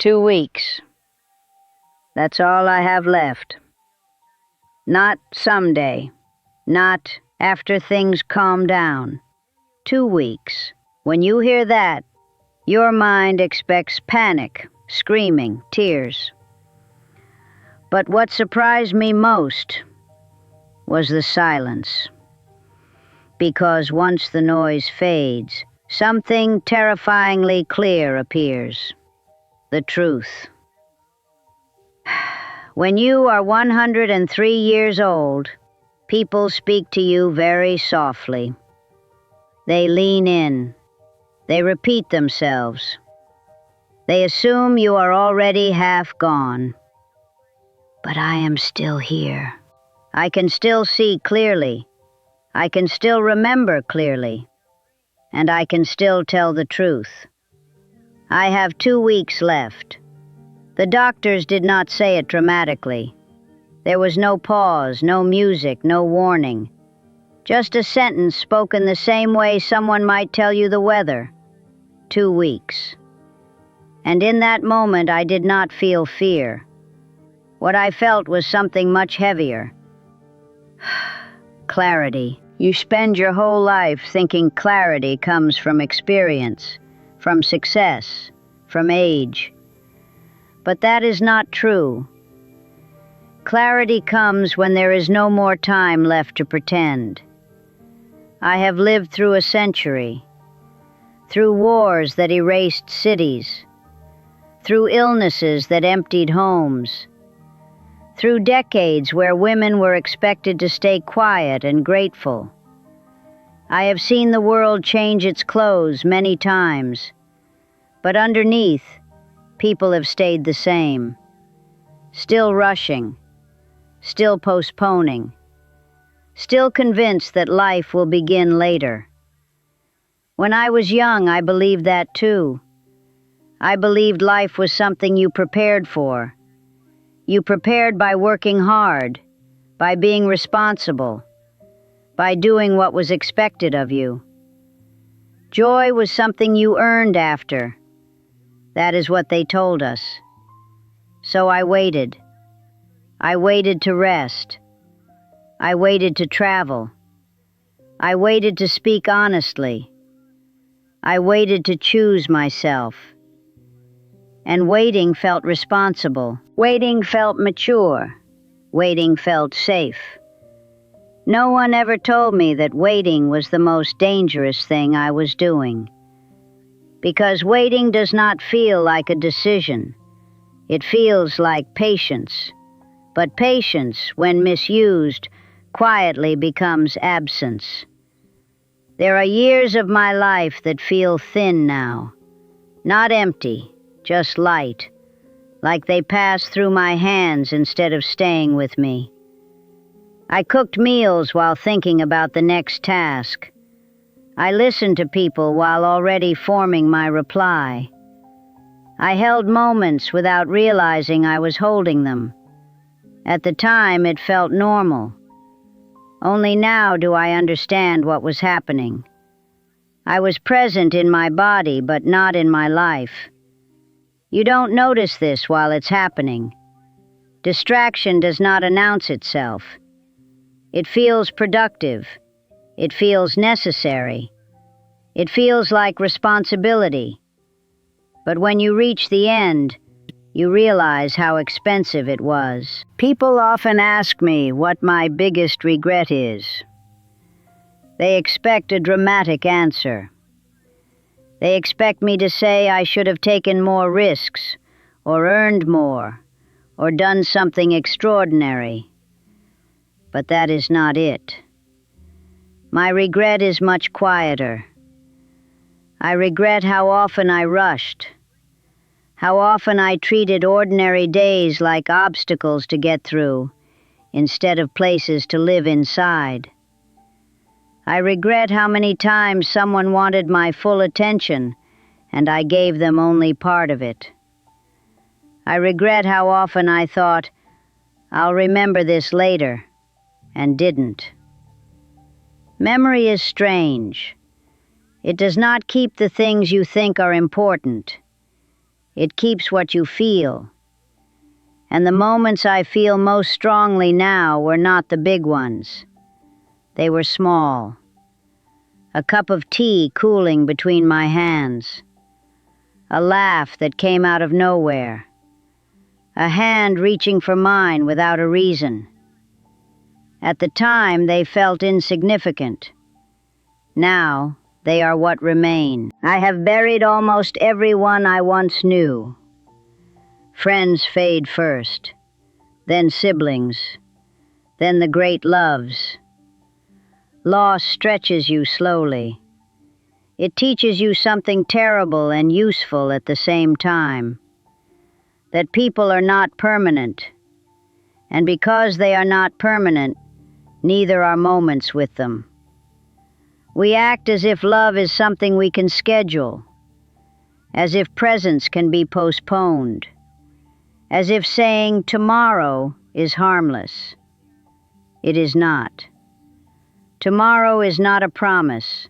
2 weeks. That's all I have left. Not someday. Not after things calm down. 2 weeks. When you hear that, your mind expects panic, screaming, tears. But what surprised me most was the silence. Because once the noise fades, something terrifyingly clear appears. The truth. When you are 103 years old, people speak to you very softly. They lean in. They repeat themselves. They assume you are already half gone. But I am still here. I can still see clearly. I can still remember clearly. And I can still tell the truth. I have 2 weeks left. The doctors did not say it dramatically. There was no pause, no music, no warning. Just a sentence spoken the same way someone might tell you the weather. 2 weeks. And in that moment I did not feel fear. What I felt was something much heavier. Clarity. You spend your whole life thinking clarity comes from experience, from success, from age. But that is not true. Clarity comes when there is no more time left to pretend. I have lived through a century, through wars that erased cities, through illnesses that emptied homes, through decades where women were expected to stay quiet and grateful. I have seen the world change its clothes many times, but underneath, people have stayed the same, still rushing, still postponing, still convinced that life will begin later. When I was young, I believed that too. I believed life was something you prepared for. You prepared by working hard, by being responsible, by doing what was expected of you. Joy was something you earned after. That is what they told us. So I waited. I waited to rest. I waited to travel. I waited to speak honestly. I waited to choose myself. And waiting felt responsible. Waiting felt mature. Waiting felt safe. No one ever told me that waiting was the most dangerous thing I was doing. Because waiting does not feel like a decision. It feels like patience. But patience, when misused, quietly becomes absence. There are years of my life that feel thin now. Not empty, just light. Like they pass through my hands instead of staying with me. I cooked meals while thinking about the next task. I listened to people while already forming my reply. I held moments without realizing I was holding them. At the time, it felt normal. Only now do I understand what was happening. I was present in my body, but not in my life. You don't notice this while it's happening. Distraction does not announce itself. It feels productive. It feels necessary. It feels like responsibility. But when you reach the end, you realize how expensive it was. People often ask me what my biggest regret is. They expect a dramatic answer. They expect me to say I should have taken more risks, or earned more, or done something extraordinary. But that is not it. My regret is much quieter. I regret how often I rushed, how often I treated ordinary days like obstacles to get through, instead of places to live inside. I regret how many times someone wanted my full attention, and I gave them only part of it. I regret how often I thought, I'll remember this later, and didn't. Memory is strange. It does not keep the things you think are important. It keeps what you feel. And the moments I feel most strongly now were not the big ones. They were small. A cup of tea cooling between my hands. A laugh that came out of nowhere. A hand reaching for mine without a reason. At the time, they felt insignificant. Now, they are what remain. I have buried almost everyone I once knew. Friends fade first, then siblings, then the great loves. Loss stretches you slowly. It teaches you something terrible and useful at the same time. That people are not permanent. And because they are not permanent, neither are moments with them. We act as if love is something we can schedule, as if presence can be postponed, as if saying tomorrow is harmless. It is not. Tomorrow is not a promise.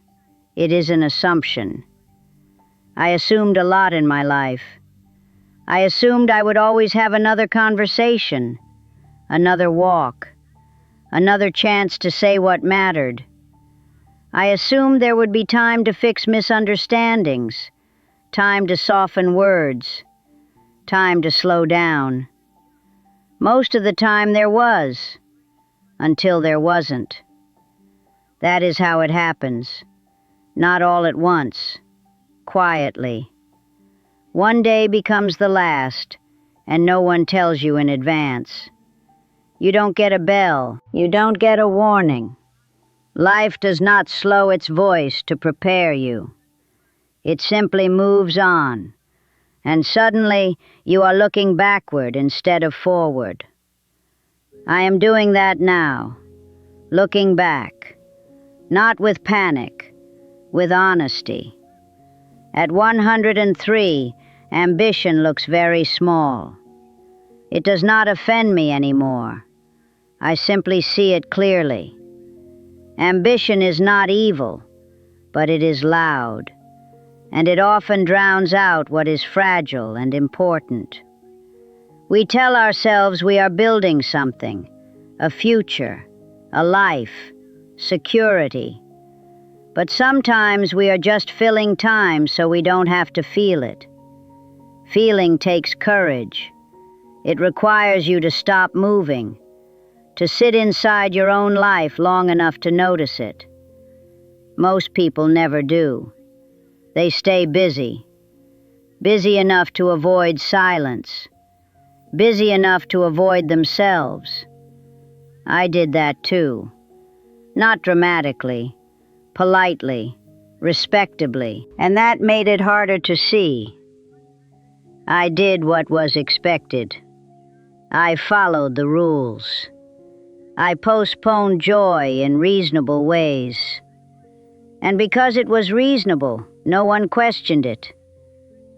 It is an assumption. I assumed a lot in my life. I assumed I would always have another conversation, another walk, another chance to say what mattered. I assumed there would be time to fix misunderstandings, time to soften words, time to slow down. Most of the time there was, until there wasn't. That is how it happens, not all at once, quietly. One day becomes the last, and no one tells you in advance. You don't get a bell, you don't get a warning. Life does not slow its voice to prepare you. It simply moves on, and suddenly you are looking backward instead of forward. I am doing that now, looking back, not with panic, with honesty. At 103, ambition looks very small. It does not offend me anymore. I simply see it clearly. Ambition is not evil, but it is loud, and it often drowns out what is fragile and important. We tell ourselves we are building something, a future, a life, security. But sometimes we are just filling time so we don't have to feel it. Feeling takes courage. It requires you to stop moving, to sit inside your own life long enough to notice it. Most people never do. They stay busy. Busy enough to avoid silence. Busy enough to avoid themselves. I did that too. Not dramatically, politely, respectably, and that made it harder to see. I did what was expected. I followed the rules. I postponed joy in reasonable ways. And because it was reasonable, no one questioned it.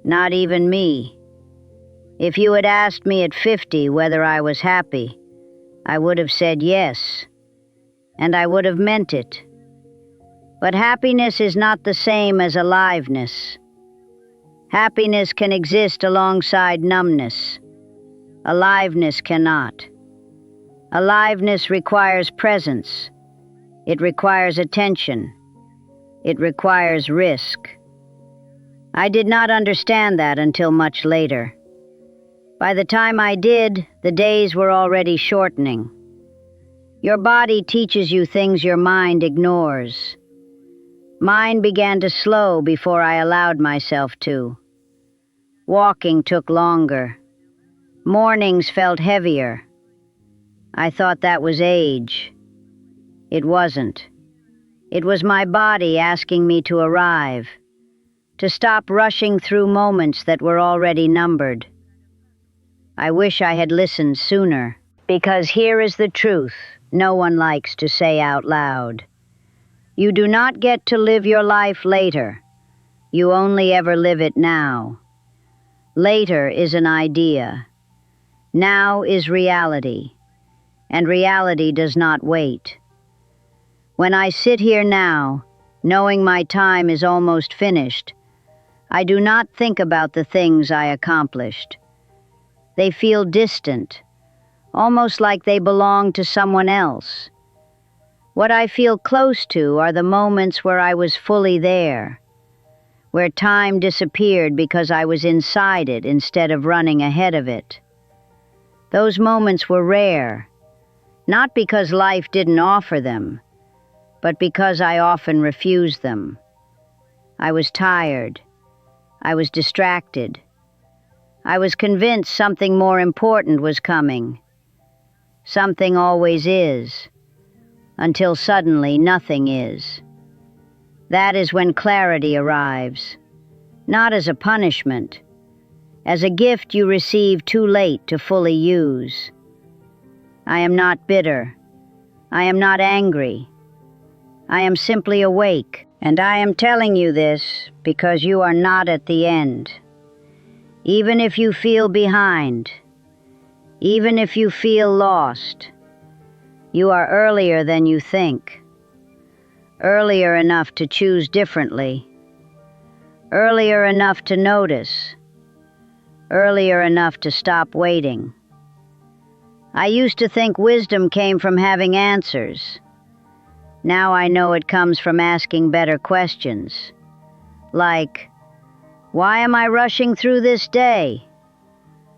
Not even me. If you had asked me at 50 whether I was happy, I would have said yes. And I would have meant it. But happiness is not the same as aliveness. Happiness can exist alongside numbness. Aliveness cannot. Aliveness requires presence. It requires attention. It requires risk. I did not understand that until much later. By the time I did, the days were already shortening. Your body teaches you things your mind ignores. Mine began to slow before I allowed myself to. Walking took longer. Mornings felt heavier. I thought that was age. It wasn't. It was my body asking me to arrive, to stop rushing through moments that were already numbered. I wish I had listened sooner, because here is the truth no one likes to say out loud. You do not get to live your life later. You only ever live it now. Later is an idea. Now is reality. And reality does not wait. When I sit here now, knowing my time is almost finished, I do not think about the things I accomplished. They feel distant, almost like they belong to someone else. What I feel close to are the moments where I was fully there, where time disappeared because I was inside it instead of running ahead of it. Those moments were rare, not because life didn't offer them, but because I often refused them. I was tired. I was distracted. I was convinced something more important was coming. Something always is, until suddenly nothing is. That is when clarity arrives, not as a punishment, as a gift you receive too late to fully use. I am not bitter. I am not angry. I am simply awake, and I am telling you this because you are not at the end. Even if you feel behind, even if you feel lost, you are earlier than you think. Earlier enough to choose differently. Earlier enough to notice. Earlier enough to stop waiting. I used to think wisdom came from having answers. Now I know it comes from asking better questions. Like, why am I rushing through this day?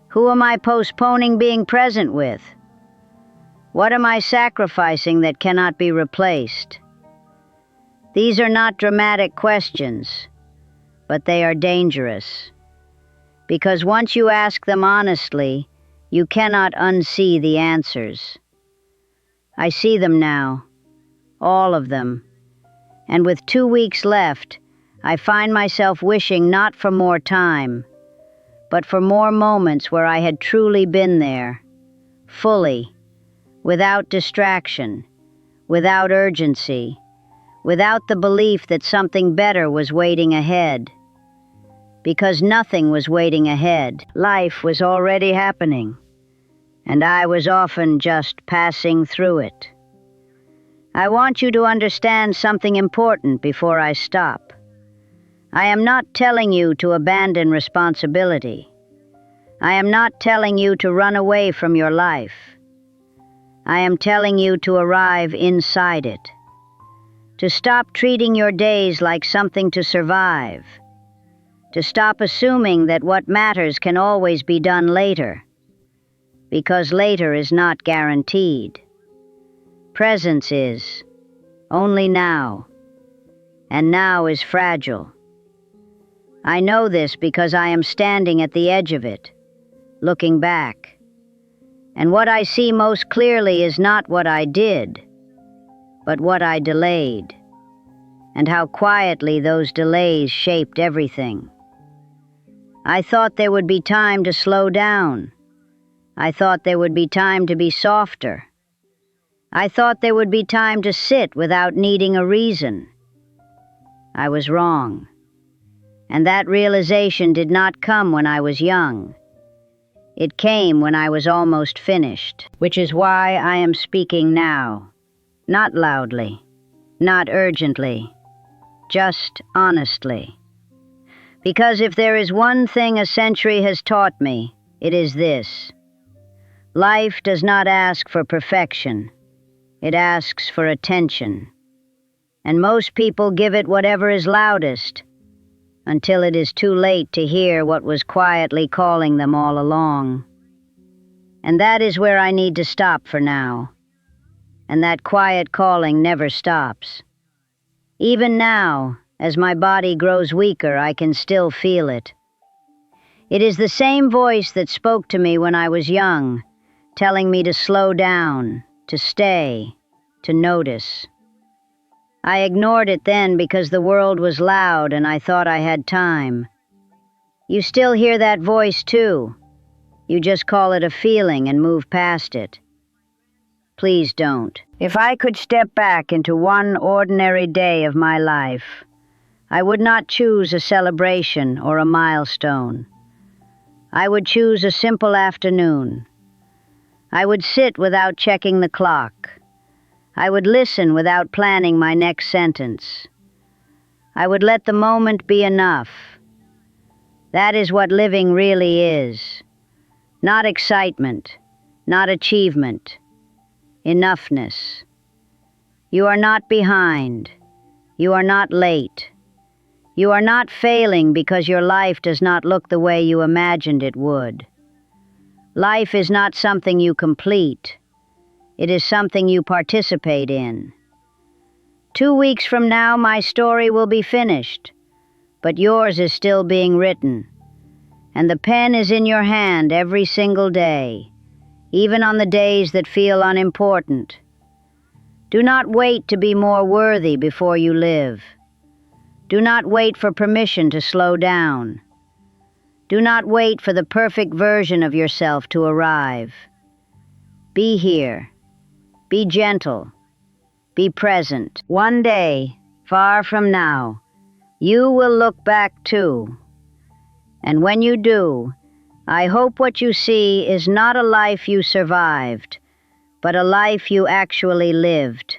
Who am I postponing being present with? What am I sacrificing that cannot be replaced? These are not dramatic questions, but they are dangerous. Because once you ask them honestly, you cannot unsee the answers. I see them now, all of them, and with 2 weeks left, I find myself wishing not for more time, but for more moments where I had truly been there, fully, without distraction, without urgency, without the belief that something better was waiting ahead. Because nothing was waiting ahead. Life was already happening, and I was often just passing through it. I want you to understand something important before I stop. I am not telling you to abandon responsibility. I am not telling you to run away from your life. I am telling you to arrive inside it. To stop treating your days like something to survive. To stop assuming that what matters can always be done later, because later is not guaranteed. Presence is, only now, and now is fragile. I know this because I am standing at the edge of it, looking back, and what I see most clearly is not what I did, but what I delayed, and how quietly those delays shaped everything. I thought there would be time to slow down. I thought there would be time to be softer. I thought there would be time to sit without needing a reason. I was wrong. And that realization did not come when I was young. It came when I was almost finished, which is why I am speaking now. Not loudly, not urgently, just honestly. Because if there is one thing a century has taught me, it is this. Life does not ask for perfection. It asks for attention. And most people give it whatever is loudest, until it is too late to hear what was quietly calling them all along. And that is where I need to stop for now. And that quiet calling never stops. Even now, as my body grows weaker, I can still feel it. It is the same voice that spoke to me when I was young, telling me to slow down, to stay, to notice. I ignored it then because the world was loud and I thought I had time. You still hear that voice too. You just call it a feeling and move past it. Please don't. If I could step back into one ordinary day of my life, I would not choose a celebration or a milestone. I would choose a simple afternoon. I would sit without checking the clock. I would listen without planning my next sentence. I would let the moment be enough. That is what living really is. Not excitement, not achievement, enoughness. You are not behind. You are not late. You are not failing because your life does not look the way you imagined it would. Life is not something you complete. It is something you participate in. 2 weeks from now, my story will be finished, but yours is still being written, and the pen is in your hand every single day, even on the days that feel unimportant. Do not wait to be more worthy before you live. Do not wait for permission to slow down. Do not wait for the perfect version of yourself to arrive. Be here. Be gentle. Be present. One day, far from now, you will look back too. And when you do, I hope what you see is not a life you survived, but a life you actually lived.